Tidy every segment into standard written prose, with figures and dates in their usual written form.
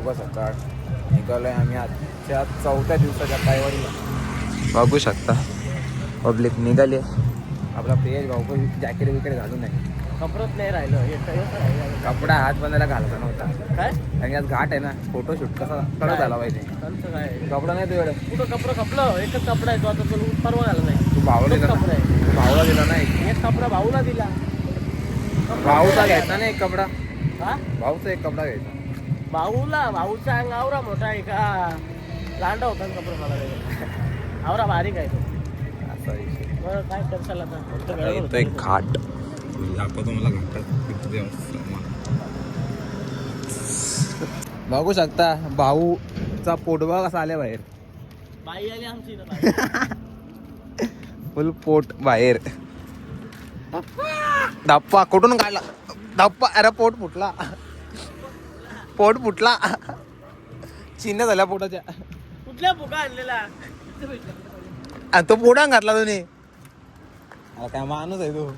शुभ सकाळ. निघालोय आम्ही आजच्या 4थ्या दिवसाच्या पायवारीला. बघू शकता पब्लिक निघाली. आपला पेज भाऊ पण जॅकेट विकेट घालून नाही, कपडत नाही राहिलं. कपडा हात बंदायला घालायचा नव्हता काय आणि आज घाट आहे ना, फोटोशूट कसा कडक झाला पाहिजे. काय कपडा नाही तुझ्याकडे? कुठं कपडं खपलं? एकच कपडा आहे तो, आता तो परवा घाला नाही. तू भाऊला दिला, कपडा आहे. तू भाऊला दिला नाही. एक कपडा भाऊला दिला. भाऊचा घ्यायचा नाही एक कपडा, हा भाऊचा एक कपडा घ्यायचा. भाऊचा अंग आवरा मोठा आहे का? लांडा होता ना कपडा मला. आवरा बारीक आहे तो. असा विषय. बरं काय करशाल आता? फक्त वेळेवर इथं एक घाट दाखवतो मला घाटात. बघू शकता भाऊचा पोटबा कसा आल्या बाहेर. बाई आली आमची इथं बाई. फुल पोट बाहेर. धप्पा कुठून काढला? धप्पा, अरे पोट फुटला, पोट फुटला. चिन्ह झाल्या पोटाच्या. कुठल्या फुगा आणलेला? आणि तो पोटात घातला तुम्ही. अरे काय माणूस आहे तो,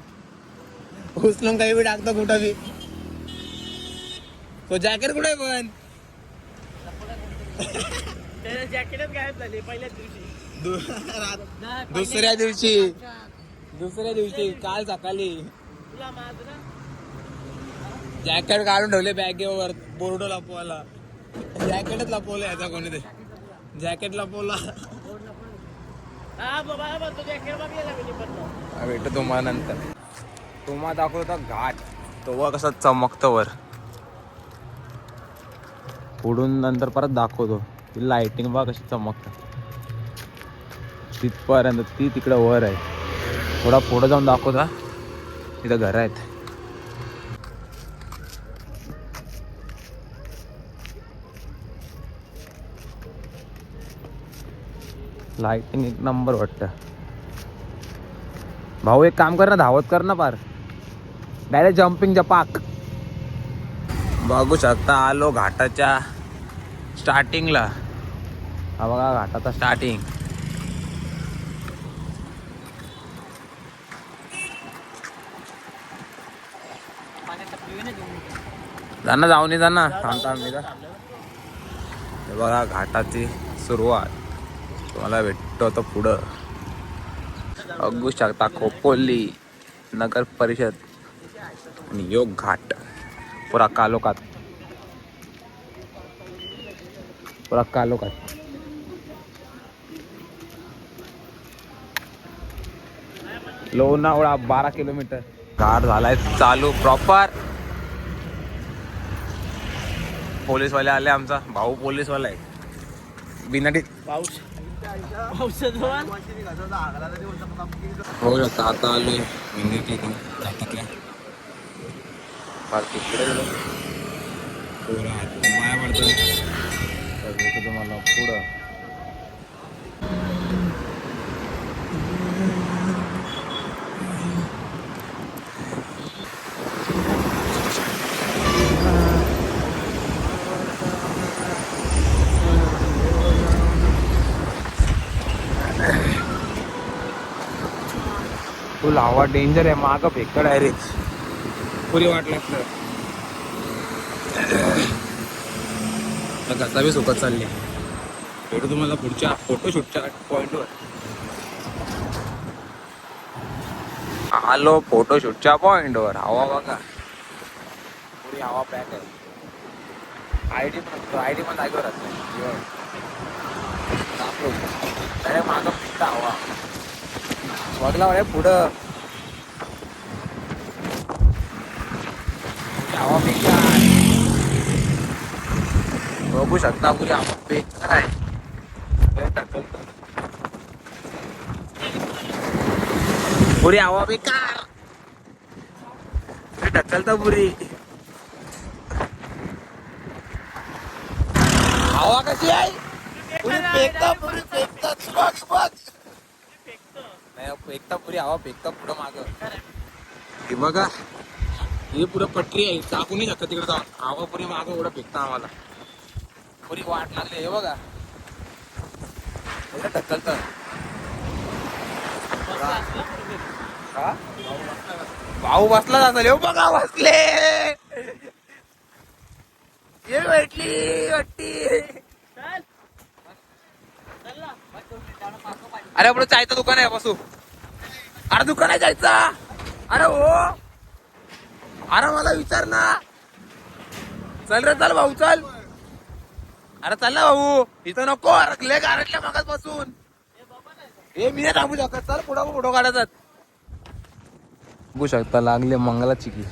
उचलून काही बी टाकतो कुठं बी. तो जॅकेट कुठे पण त्याच्या जॅकेटच गायब झाली पहिल्याच दिवशी. दुसऱ्या दिवशी काल सकाळी तुला माझं ना जॅकेट काढून ठेवले बॅगेवर, बोर्ड लपवायला. जॅकेटच लपवलं याचा कोणी ते, जॅकेट लपवला. हा बाबा तो जॅकेट बघायला गेली पण भेटतो तुम्हाला नंतर. तुम्हाला दाखवतो घाट, तो वर कसा चमकतो वर. पुढून नंतर परत दाखवतो लाइटिंग बघा कशी चमकतं तिथपर्यंत. ती तिकडं वर आहे. थोडा पुढं जाऊन दाखवता, तिथं घरं आहेत. लाइटिंग एक नंबर वाटतं. भाऊ एक काम कर ना, धावत कर ना पार, डायरेक्ट जम्पिंग जपाक. बघू शकता आलो घाटाच्या स्टार्टिंगला. हा बघा घाटाचा स्टार्टिंग. जाना जाऊन जाना थांबता मी. हे बघा घाटाची सुरुवात. तुम्हाला भेटतो तर पुढं बघू शकता खोपोली नगर परिषद आणि योग घाट. पुरा कालोखात, पुरा कालोखात. लोणावळा 12 किलोमीटर. घाट झालाय चालू प्रॉपर. पोलीसवाले आले. आमचा भाऊ पोलीसवाला आहे. बिनाटी पाऊस बघू शकता आता आलोय घाटातल्या. तिकडे माया पडतं तुम्हाला पुढं. फुल हवा डेंजर आहे. मागं फेकड आहे रे, पुरी वाट लागतं. घसा बी सुकत चालली. भेटू तुम्हाला पुढच्या फोटोशूटच्या पॉइंटवर. आलो फोटोशूटच्या पॉइंटवर. हवा बघा, पुरी हवा पॅक आहे. आयडी पण जागेवर असते. डायरेक्ट मागं फिरता हवा बघला म्हणजे पुढं हवा बेकार. बघू शकता पुरी हवा बेकार आहे. पुरी हवा बेकार, ढकलता पुरी हवा. कशी आहे पुरी फेकता, पुरी फेकता. बघ फेकता पुरी हवा फेकता पुढं मागं. हे बघा हे पुढं पटरी आहे, टाकू नाही शकत तिकडे जाऊन. हवा पुरी मागं एवढं फेकता आम्हाला. पुरी वाट लागली. हे बघा एवढं ढकलत. भाऊ बसला जातो. बघा बसले. ये भेटली वाटती. अरे आपलं चायचं दुकान आहे बसू. अरे दुकान आहे जायचा. अरे हो अरे मला विचार ना. चल रे चल भाऊ चल. अरे चल ना भाऊ इथं नको. अरे गारटल्या मागास बसून हे मी नाही थांबू शकत. चल पुढं फोटो काढायचा. बघू शकता लागले मंगला चिकली.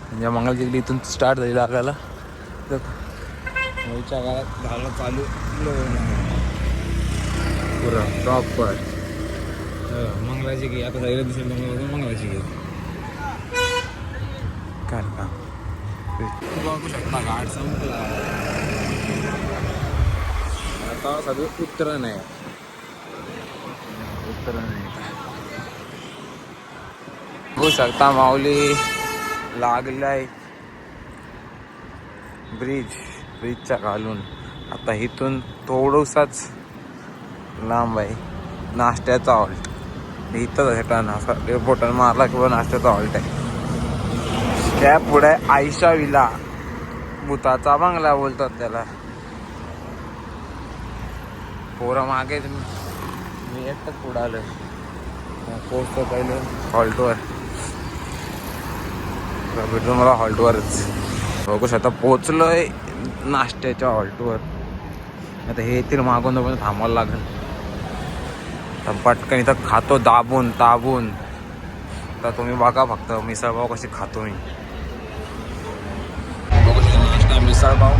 म्हणजे मंगला चिकली इथून स्टार्ट झाली लागायला. मोईच्या काळात घालणं चालू पुरा प्रॉपर मंगलाची घे. आता सगळ्या दिसेल मंगलाची घे. काय का बघू शकता घाट संपला. आता सगळं उत्तरण आहे. उत्तरण आहे बघू शकता. माऊली लागलाय ब्रिजच्या घालून. आता इथून थोडंसाच लांब आहे नाश्त्याचा हॉल्ट. इथंच भेटा ना बोटन मारला किंवा नाश्त्याचा हॉल्ट आहे. त्या पुढे आयशा विला भूताचा बंगला बोलतात त्याला. पोरं मागे मी एकटंच पुढं आलं. पोचतो पहिले हॉल्टवर. भेटून मला हॉल्टवरच बघू शकता पोचलोय नाश्त्याच्या हॉल्टवर. आता हे येतील मागून पण थांबावं लागेल. तर पटकन इथं खातो दाबून ताबून. तर तुम्ही बघा फक्त मिसळपाव कशी खातो मी. बघू शकता नाश्ता मिसळपाव.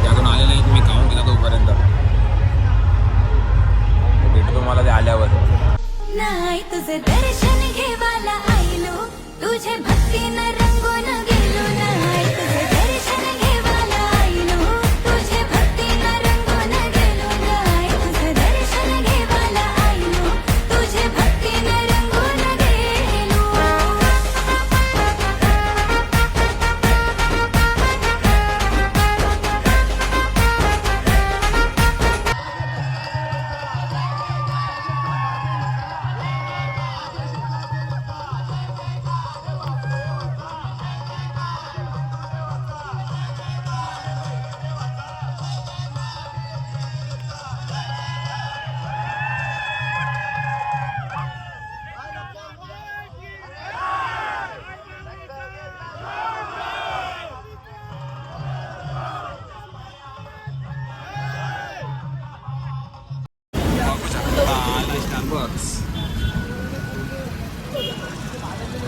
त्यातून आले नाही तुम्ही खाऊन घेता तोपर्यंत. भेटू तुम्हाला ते आल्यावर. नाही तुझे दर्शन घेवाला आईलो तुझे भक्तीनं रंगून गेलो. नाही तुझे दर्शन घेवाला आईलो तुझे भक्तीनं रंगून गेलो. नाही तुझे दर्शन घेवाला आईलो तुझे भक्तीनं रंगून गेलो.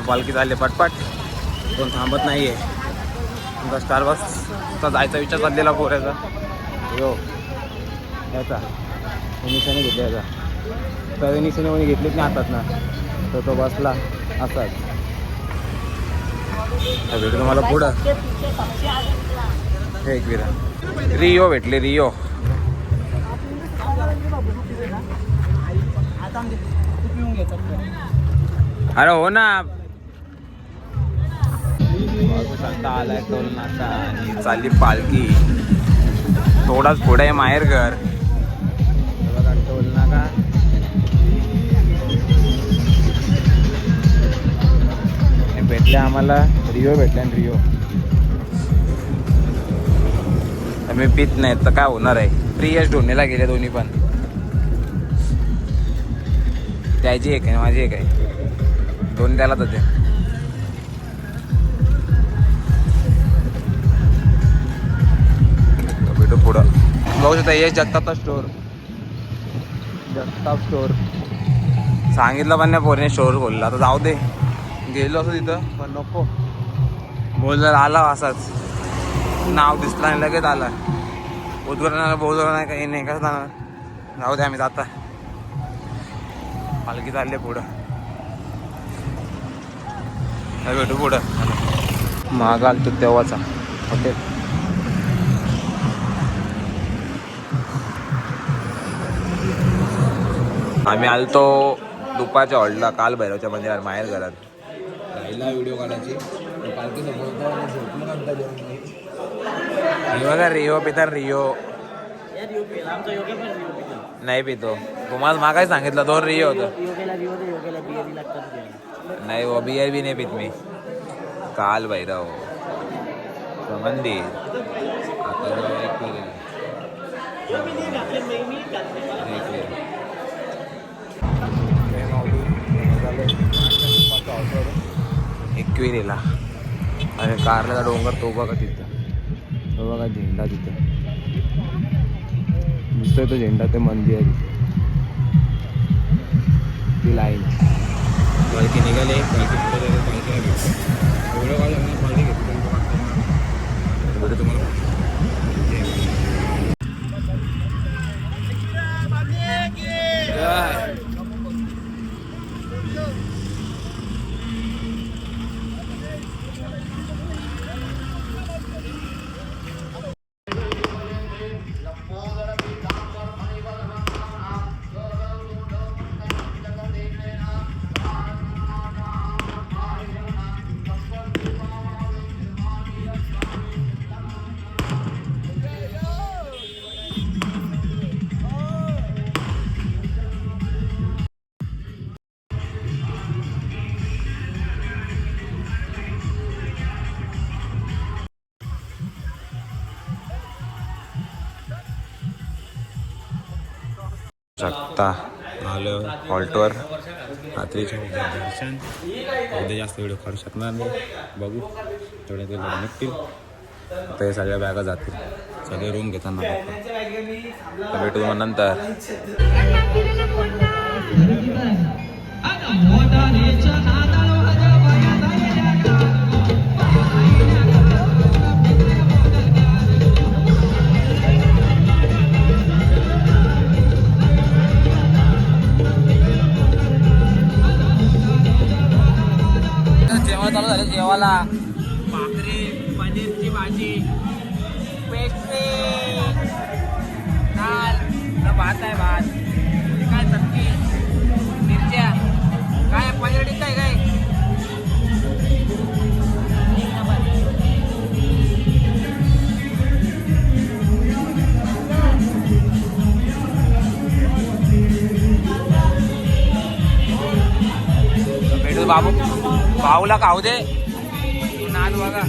पालखी झाली पटपट. कोण थांबत नाहीये. तुमचा स्टारबक्सचा जायचा विचार चाललेला पोऱ्याचा. हो याचा निशाने घेतला याचा. तर निशाने कोणी घेतलीच नाही हातात ना. तर तो बसला असाच. भेटू तुम्हाला पुढं. हे एक विरा रिओ भेटले रिओ. अरे हो ना. आलाय टोल नाका आणि चालली पालखी. थोडाच पुढे आहे माहेरघर. बघा टोल नाका. भेटले आम्हाला रिओ भेटले. रिओ मी पित नाही तर काय होणार आहे. फ्री ढोणीला गेले दोन्ही पण. त्याची एक आहे माझी एक आहे. दोन्ही त्याला तर ते भेटू पुढं. बघू शकता हे जगताप स्टोर. जगताप स्टोर सांगितलं पण नाही पोरीने स्टोर खोलला. तर जाऊ दे. गेलो असं तिथं पण नको. बोलणार आला असाच. नाव दिसलं आणि लगेच आला. उद्घाटनाला बोलवलं नाही काही नाही. कसं जाणार. जाऊ दे आम्ही जाता. पालखी चालले पुढं. भेटू पुढं. मागं आलतो तेव्हाचा हॉटेल. आम्ही आलतो दुपारच्या हॉल्टला काल भैरवच्या मंदिरात माहेर घरात. राहिला व्हिडिओ काढायची. पालखी हे बघा रिओ पिता. रिओ नाही पितो. तुम्हाला मागाय सांगितलं 2 रिओ होतं. नाही वो बियर बी नाही पित मी. काल भैरव महादेवाचं मंदिर. आता एकविरेला. एकविरेला आणि कारल्याचा डोंगर तो बघा तिथं. तो बघा झेंडा तिथं दिसतोय, तो झेंडा ते मंदिर आहे तिथे. ती लाईन पालखी निघाली. पालखी घेतली तुम्हाला. शकता आलं हॉल्टवर. रात्रीच्या दर्शन. उद्या जास्त व्हिडिओ काढू शकणार नाही. बघू तेवढ्या ते लोक निघतील. आता हे सगळ्या बॅगा जातील. सगळे रूम घेताना बघता. भेटू मग नंतर. जेवण चालू झालं. जेवायला भाकरी, पनीरची भाजी, पेस्ट्री, दाल, भात आहे. भात काय चटणी, मिरच्या काय पनीर टिक्का आहे काय. भेटू बाबू. भाऊला खाऊ दे. नाद बघा.